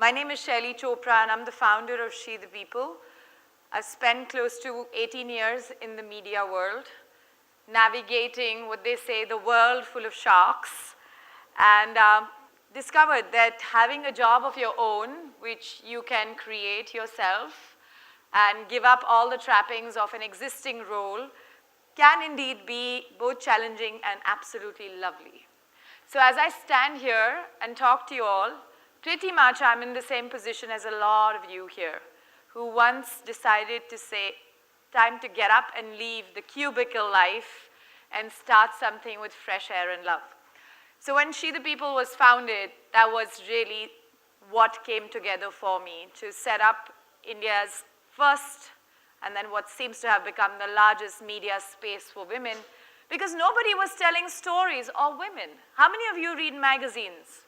My name is Shaili Chopra and I'm the founder of SheThePeople. I've spent close to 18 years in the media world, navigating what they say, the world full of sharks, and discovered that having a job of your own, which you can create yourself and give up all the trappings of an existing role, can indeed be both challenging and absolutely lovely. So as I stand here and talk to you all, pretty much I'm in the same position as a lot of you here, who once decided to say, time to get up and leave the cubicle life and start something with fresh air and love. So when SheThePeople was founded, that was really what came together for me to set up India's first and then what seems to have become the largest media space for women, because nobody was telling stories of women. How many of you read magazines?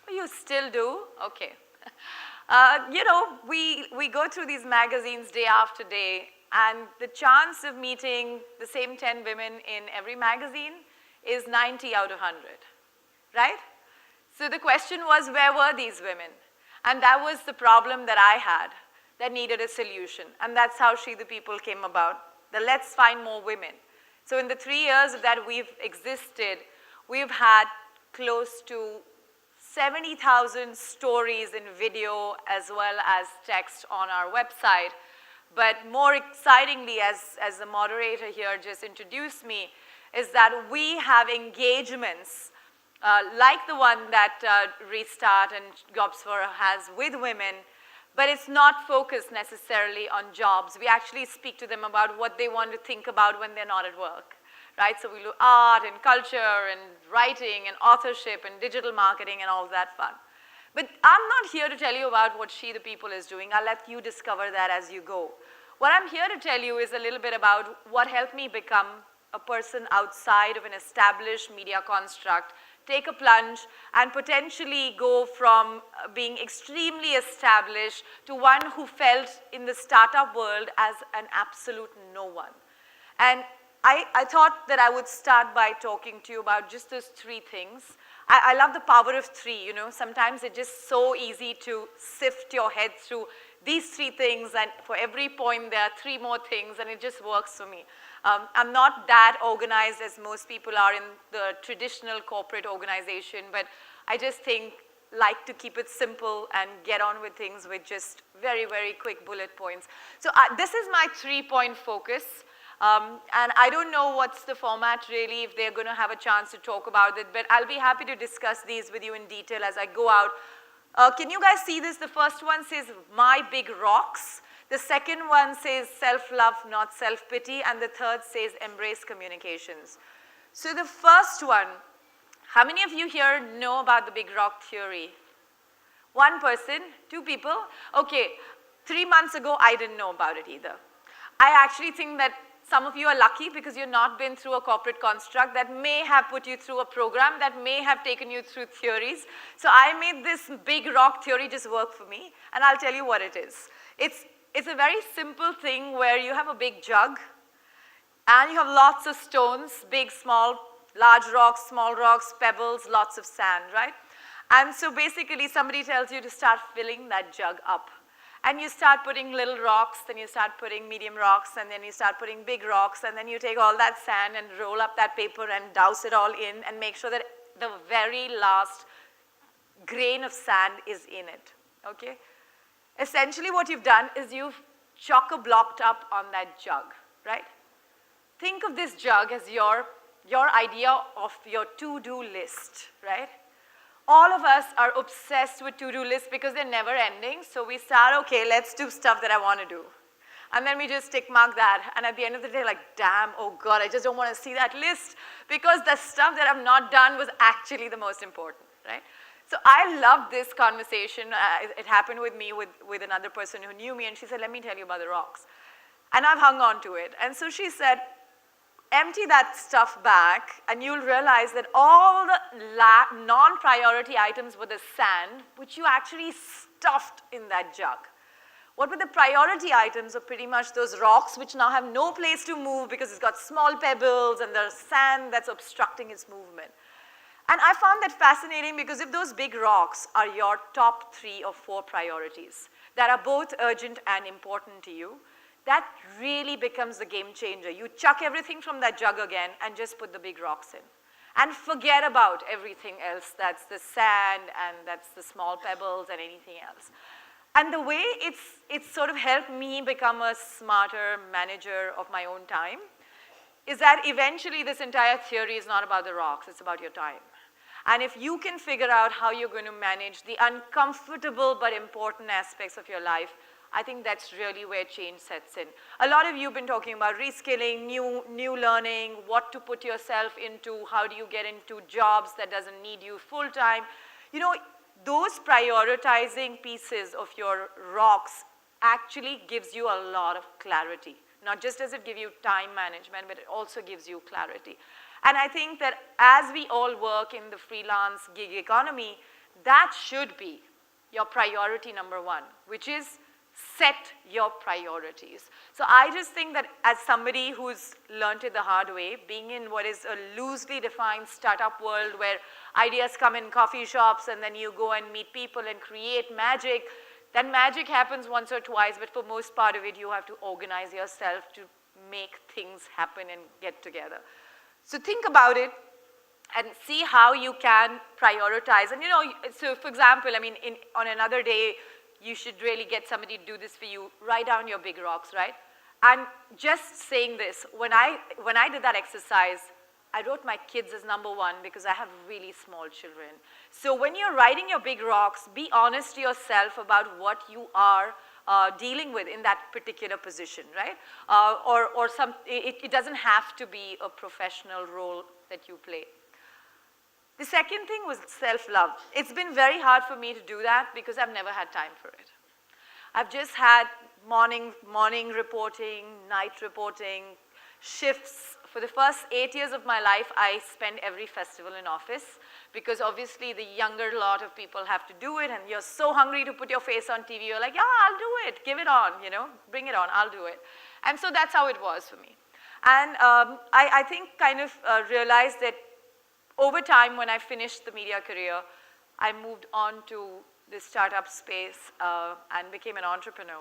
Oh, you still do? Okay. You know, we go through these magazines day after day, and the chance of meeting the same 10 women in every magazine is 90 out of 100, right? So the question was, where were these women? And that was the problem that I had that needed a solution. And that's how SheThePeople came about, the let's find more women. So in the 3 years that we've existed, we've had close to 70,000 stories in video as well as text on our website. But more excitingly, as the moderator here just introduced me, is that we have engagements like the one that Restart and RestartHer has with women, but it's not focused necessarily on jobs. We actually speak to them about what they want to think about when they're not at work, right? So we look art and culture and writing and authorship and digital marketing and all that fun. But I'm not here to tell you about what SheThePeople is doing. I'll let you discover that as you go. What I'm here to tell you is a little bit about what helped me become a person outside of an established media construct, take a plunge, and potentially go from being extremely established to one who felt in the startup world as an absolute no one. And I thought that I would start by talking to you about just those three things. I love the power of three, you know. Sometimes it's just so easy to sift your head through these three things, and for every point there are three more things, and it just works for me. I'm not that organized as most people are in the traditional corporate organization, but I just like to keep it simple and get on with things with just very, very quick bullet points. So this is my 3-point focus. And I don't know what's the format really, if they're going to have a chance to talk about it, but I'll be happy to discuss these with you in detail as I go out. Can you guys see this? The first one says, my big rocks. The second one says self-love, not self-pity, and the third says embrace communications. So the first one, how many of you here know about the big rock theory? One person, two people? Okay, 3 months ago I didn't know about it either. I actually think that some of you are lucky because you've not been through a corporate construct that may have put you through a program that may have taken you through theories. So I made this big rock theory just work for me, and I'll tell you what it is. It's a very simple thing where you have a big jug and you have lots of stones, big, small, large rocks, small rocks, pebbles, lots of sand, right? And so basically somebody tells you to start filling that jug up. And you start putting little rocks, then you start putting medium rocks, and then you start putting big rocks, and then you take all that sand and roll up that paper and douse it all in and make sure that the very last grain of sand is in it, okay? Essentially what you've done is you've chock-a-blocked up on that jug, right? Think of this jug as your idea of your to-do list, right? All of us are obsessed with to-do lists because they're never ending. So we start, okay, let's do stuff that I want to do. And then we just tick mark that. And at the end of the day, like, damn, oh God, I just don't want to see that list because the stuff that I've not done was actually the most important, right? So I love this conversation. It happened with me with another person who knew me, and she said, let me tell you about the rocks. And I've hung on to it. And so she said, empty that stuff back, and you'll realize that all the non-priority items were the sand, which you actually stuffed in that jug. What were the priority items are pretty much those rocks, which now have no place to move because it's got small pebbles and there's sand that's obstructing its movement. And I found that fascinating because if those big rocks are your top 3 or 4 priorities that are both urgent and important to you, that really becomes the game changer. You chuck everything from that jug again and just put the big rocks in. And forget about everything else, that's the sand and that's the small pebbles and anything else. And the way it's sort of helped me become a smarter manager of my own time is that eventually this entire theory is not about the rocks, it's about your time. And if you can figure out how you're going to manage the uncomfortable but important aspects of your life, I think that's really where change sets in. A lot of you have been talking about reskilling, new learning, what to put yourself into, how do you get into jobs that doesn't need you full time. You know, those prioritizing pieces of your rocks actually gives you a lot of clarity. Not just does it give you time management, but it also gives you clarity. And I think that as we all work in the freelance gig economy, that should be your priority number 1, which is set your priorities. So I just think that as somebody who's learned it the hard way, being in what is a loosely defined startup world where ideas come in coffee shops and then you go and meet people and create magic, that magic happens once or twice, but for most part of it, you have to organize yourself to make things happen and get together. So think about it and see how you can prioritize. And you know, so for example, I mean, on another day, you should really get somebody to do this for you. Write down your big rocks, right? And just saying this, when I did that exercise, I wrote my kids as number 1 because I have really small children. So when you're writing your big rocks, be honest to yourself about what you are dealing with in that particular position, right? It doesn't have to be a professional role that you play. The second thing was self-love. It's been very hard for me to do that because I've never had time for it. I've just had morning reporting, night reporting, shifts. For the first 8 years of my life, I spent every festival in office because obviously the younger lot of people have to do it and you're so hungry to put your face on TV, you're like, yeah, I'll do it, give it on, you know, bring it on, I'll do it. And so that's how it was for me. And I think kind of realized that over time when I finished the media career, I moved on to the startup space and became an entrepreneur.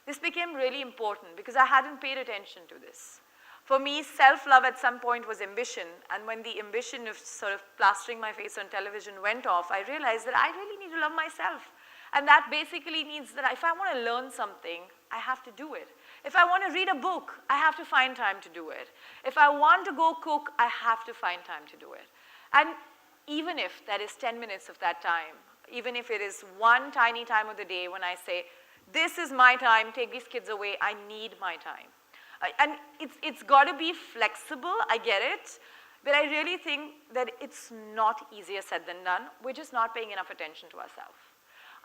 This became really important because I hadn't paid attention to this. For me, self-love at some point was ambition, and when the ambition of sort of plastering my face on television went off, I realized that I really need to love myself. And that basically means that if I want to learn something, I have to do it. If I want to read a book, I have to find time to do it. If I want to go cook, I have to find time to do it. And even if that is 10 minutes of that time, even if it is one tiny time of the day when I say, this is my time, take these kids away, I need my time. And it's got to be flexible, I get it, but I really think that it's not easier said than done. We're just not paying enough attention to ourselves.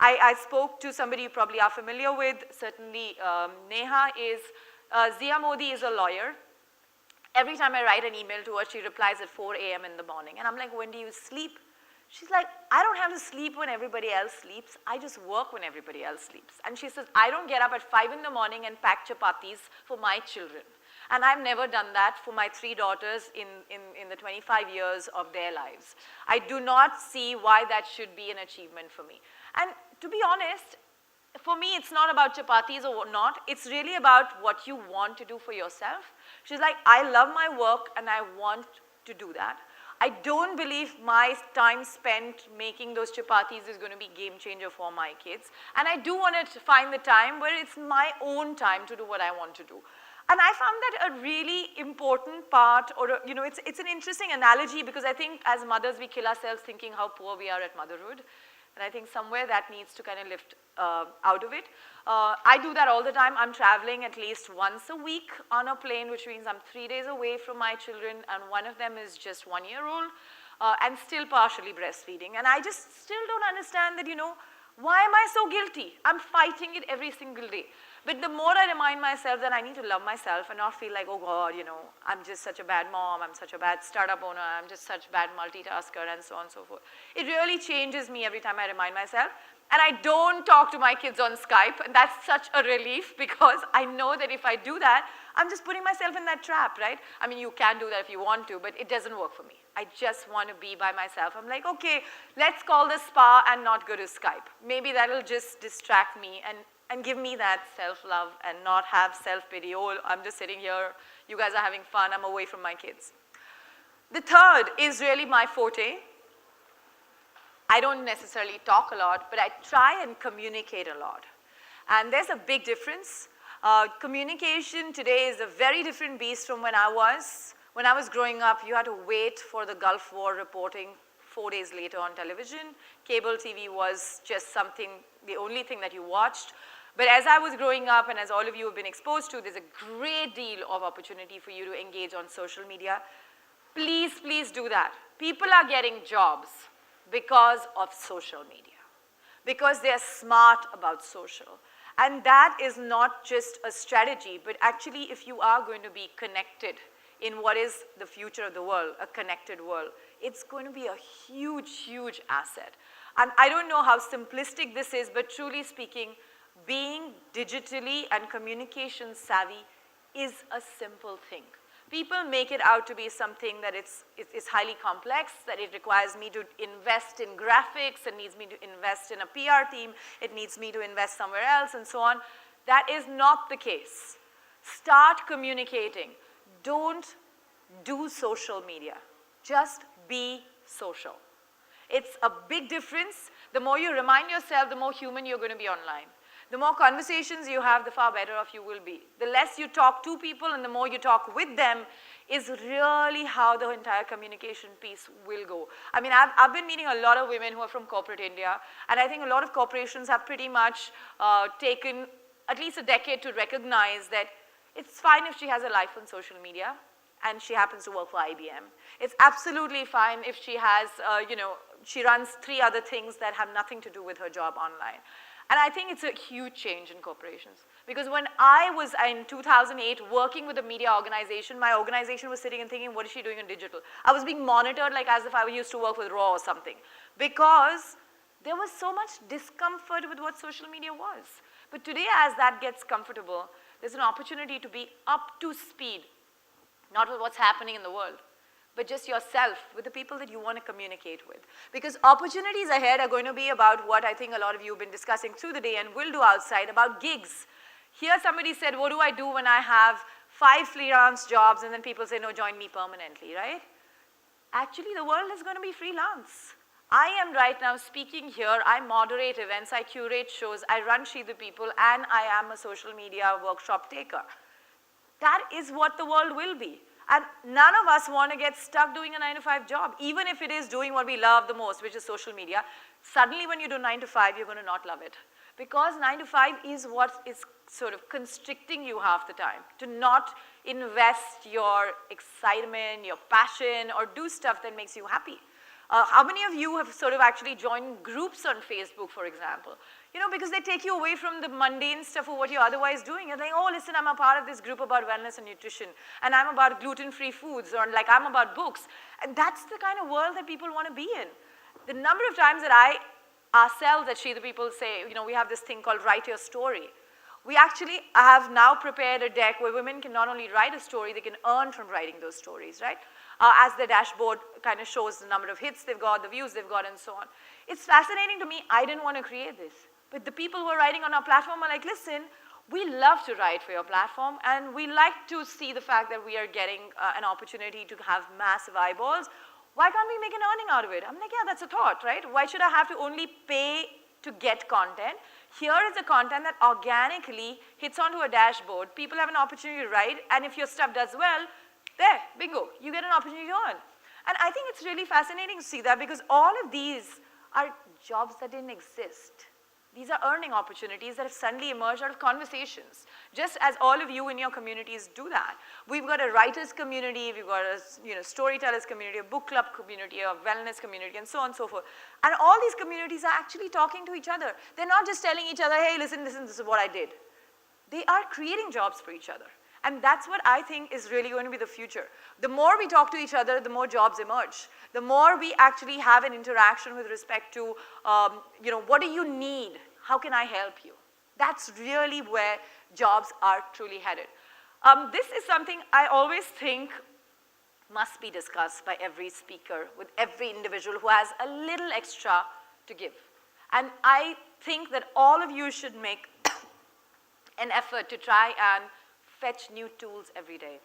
I spoke to somebody you probably are familiar with, certainly Neha is, Zia Modi is a lawyer. Every time I write an email to her, she replies at 4 a.m. in the morning. And I'm like, when do you sleep? She's like, I don't have to sleep when everybody else sleeps. I just work when everybody else sleeps. And she says, I don't get up at 5 in the morning and pack chapatis for my children. And I've never done that for my 3 daughters in the 25 years of their lives. I do not see why that should be an achievement for me. And to be honest, for me, it's not about chapatis or not. It's really about what you want to do for yourself. She's like, I love my work and I want to do that. I don't believe my time spent making those chapatis is going to be game changer for my kids. And I do want to find the time where it's my own time to do what I want to do. And I found that a really important part, or you know, it's an interesting analogy because I think as mothers we kill ourselves thinking how poor we are at motherhood. And I think somewhere that needs to kind of lift out of it. I do that all the time. I'm traveling at least once a week on a plane, which means I'm 3 days away from my children, and one of them is just 1-year-old and still partially breastfeeding. And I just still don't understand that, you know, why am I so guilty? I'm fighting it every single day. But the more I remind myself that I need to love myself and not feel like, oh God, you know, I'm just such a bad mom, I'm such a bad startup owner, I'm just such a bad multitasker, and so on and so forth. It really changes me every time I remind myself. And I don't talk to my kids on Skype, and that's such a relief because I know that if I do that, I'm just putting myself in that trap, right? I mean, you can do that if you want to, but it doesn't work for me. I just want to be by myself. I'm like, okay, let's call the spa and not go to Skype. Maybe that'll just distract me and give me that self-love and not have self-pity. Oh, I'm just sitting here, you guys are having fun, I'm away from my kids. The third is really my forte. I don't necessarily talk a lot, but I try and communicate a lot. And there's a big difference. Communication today is a very different beast from when I was. When I was growing up, you had to wait for the Gulf War reporting 4 days later on television. Cable TV was just something, the only thing that you watched. But as I was growing up, and as all of you have been exposed to, there's a great deal of opportunity for you to engage on social media. Please, please do that. People are getting jobs because of social media, because they're smart about social. And that is not just a strategy, but actually if you are going to be connected in what is the future of the world, a connected world, it's going to be a huge, huge asset. And I don't know how simplistic this is, but truly speaking, being digitally and communication savvy is a simple thing. People make it out to be something that it's highly complex, that it requires me to invest in graphics, it needs me to invest in a PR team, it needs me to invest somewhere else, and so on. That is not the case. Start communicating. Don't do social media. Just be social. It's a big difference. The more you remind yourself, the more human you're going to be online. The more conversations you have, the far better off you will be. The less you talk to people and the more you talk with them is really how the entire communication piece will go. I mean, I've been meeting a lot of women who are from corporate India, and I think a lot of corporations have pretty much taken at least a decade to recognize that it's fine if she has a life on social media and she happens to work for IBM. It's absolutely fine if she has, she runs 3 other things that have nothing to do with her job online. And I think it's a huge change in corporations. Because when I was in 2008 working with a media organization, my organization was sitting and thinking, what is she doing in digital? I was being monitored like as if I used to work with Raw or something. Because there was so much discomfort with what social media was. But today, as that gets comfortable, there's an opportunity to be up to speed, not with what's happening in the world, but just yourself with the people that you want to communicate with. Because opportunities ahead are going to be about what I think a lot of you have been discussing through the day and will do outside, about gigs. Here somebody said, what do I do when I have 5 freelance jobs, and then people say, no, join me permanently, right? Actually, the world is going to be freelance. I am right now speaking here, I moderate events, I curate shows, I run SheThePeople, and I am a social media workshop taker. That is what the world will be. And none of us want to get stuck doing a 9-to-5 job, even if it is doing what we love the most, which is social media. Suddenly when you do 9 to 5, you're going to not love it. Because 9 to 5 is what is sort of constricting you half the time, to not invest your excitement, your passion, or do stuff that makes you happy. How many of you have sort of actually joined groups on Facebook, for example? You know, because they take you away from the mundane stuff of what you're otherwise doing. You're like, oh, listen, I'm a part of this group about wellness and nutrition, and I'm about gluten-free foods, or like I'm about books. And that's the kind of world that people want to be in. The number of times that ourselves at SheThePeople say, you know, we have this thing called Write Your Story. We actually have now prepared a deck where women can not only write a story, they can earn from writing those stories, right? As the dashboard kind of shows the number of hits they've got, the views they've got, and so on. It's fascinating to me. I didn't want to create this. But the people who are writing on our platform are like, listen, we love to write for your platform, and we like to see the fact that we are getting an opportunity to have massive eyeballs. Why can't we make an earning out of it? I'm like, yeah, that's a thought, right? Why should I have to only pay to get content? Here is the content that organically hits onto a dashboard. People have an opportunity to write, and if your stuff does well, there, bingo, you get an opportunity to earn. And I think it's really fascinating to see that, because all of these are jobs that didn't exist. These are earning opportunities that have suddenly emerged out of conversations, just as all of you in your communities do that. We've got a writers community, we've got a storytellers community, a book club community, a wellness community, and so on and so forth. And all these communities are actually talking to each other. They're not just telling each other, hey, listen, this is what I did. They are creating jobs for each other. And that's what I think is really going to be the future. The more we talk to each other, the more jobs emerge. The more we actually have an interaction with respect to, what do you need? How can I help you? That's really where jobs are truly headed. This is something I always think must be discussed by every speaker, with every individual who has a little extra to give. And I think that all of you should make an effort to try and fetch new tools every day.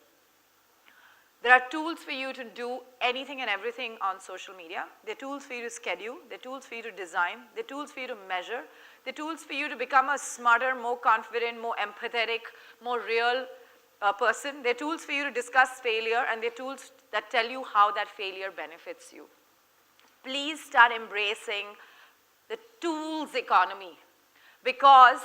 There are tools for you to do anything and everything on social media. There are tools for you to schedule. There are tools for you to design. There are tools for you to measure. There are tools for you to become a smarter, more confident, more empathetic, more real person. There are tools for you to discuss failure, and there are tools that tell you how that failure benefits you. Please start embracing the tools economy, because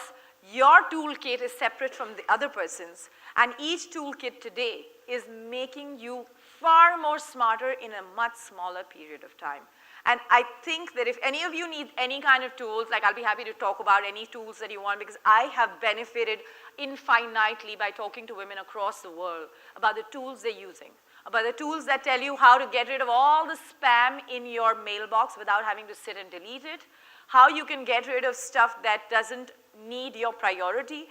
your toolkit is separate from the other person's, and each toolkit today is making you far more smarter in a much smaller period of time. And I think that if any of you need any kind of tools, like I'll be happy to talk about any tools that you want, because I have benefited infinitely by talking to women across the world about the tools they're using, about the tools that tell you how to get rid of all the spam in your mailbox without having to sit and delete it, how you can get rid of stuff that doesn't need your priority,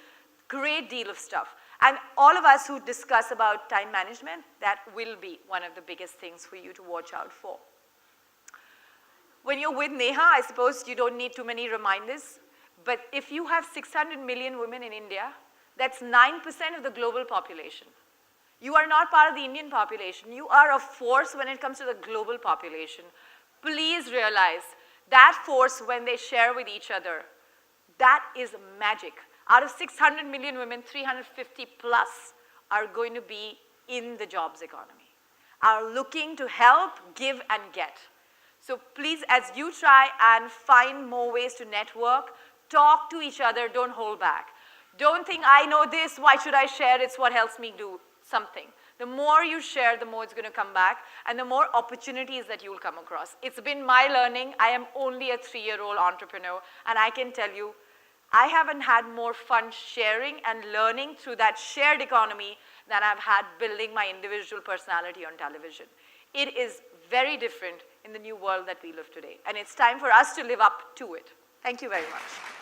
great deal of stuff. And all of us who discuss about time management, that will be one of the biggest things for you to watch out for. When you're with Neha, I suppose you don't need too many reminders, but if you have 600 million women in India, that's 9% of the global population. You are not part of the Indian population. You are a force when it comes to the global population. Please realize that force, when they share with each other, that is magic. Out of 600 million women, 350 plus are going to be in the jobs economy, are looking to help, give, and get. So please, as you try and find more ways to network, talk to each other, don't hold back. Don't think, I know this, why should I share? It's what helps me do something. The more you share, the more it's going to come back, and the more opportunities that you'll come across. It's been my learning. I am only a 3-year-old entrepreneur, and I can tell you, I haven't had more fun sharing and learning through that shared economy than I've had building my individual personality on television. It is very different in the new world that we live today, and it's time for us to live up to it. Thank you very much.